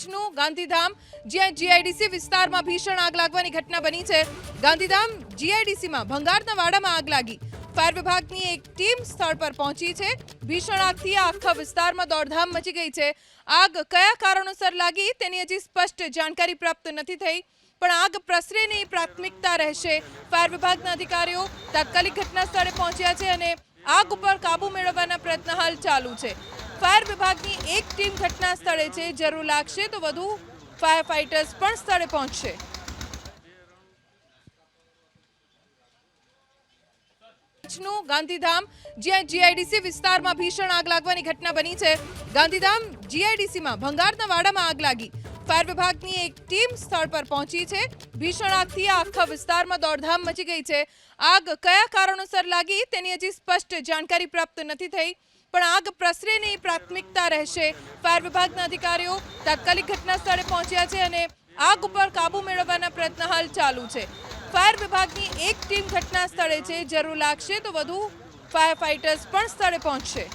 કચ્છનું ગાંધીધામ જ્યાં જીઆઈડીસી વિસ્તારમાં ભીષણ આગ લાગવાની ઘટના બની છે। ગાંધીધામ જીઆઈડીસીમાં ભંગારના વાડામાં આગ લાગી। ફાયર વિભાગની એક ટીમ સ્થળ પર પહોંચી છે। ભીષણ આગથી આખા વિસ્તારમાં દોડધામ મચી ગઈ છે। આગ કયા કારણોસર લાગી તેની હજી સ્પષ્ટ જાણકારી પ્રાપ્ત નથી થઈ, પણ આગ પ્રસરે નહીં પ્રાથમિકતા રહેશે। ફાયર વિભાગના અધિકારીઓ તાત્કાલિક ઘટના સ્થળે પહોંચ્યા છે અને આગ ઉપર કાબુ મેળવવાના પ્રયત્ન હાલ ચાલુ છે। ફાયર વિભાગની એક ટીમ ઘટના સ્થળે છે। જરૂર લાગશે તો વધુ ફાયર ફાઇટર્સ પણ સ્થળે પહોંચશે। કચ્છનું ગાંધીધામ જ્યાં જીઆઈડીસી વિસ્તારમાં ભીષણ આગ લાગવાની ઘટના બની છે। ગાંધીધામ જીઆઈડીસીમાં ભંગારના વાડામાં આગ લાગી। ફાયર વિભાગની એક ટીમ સ્થળ પર પહોંચી છે। ભીષણ આગથી આખા વિસ્તારમાં દોડધામ મચી ગઈ છે। આગ કયા કારણોસર લાગી તેની હજી સ્પષ્ટ જાણકારી પ્રાપ્ત નથી થઈ, પણ આગ પ્રસરે નહીં પ્રાથમિકતા રહેશે। ફાયર વિભાગના અધિકારીઓ તાત્કાલિક ઘટના સ્થળે પહોંચ્યા છે અને આગ ઉપર કાબુ મેળવવાના પ્રયત્ન હાલ ચાલુ છે। ફાયર વિભાગની એક ટીમ ઘટના સ્થળે છે। જરૂર લાગશે તો વધુ ફાયર ફાઇટર્સ પણ સ્થળે પહોંચશે।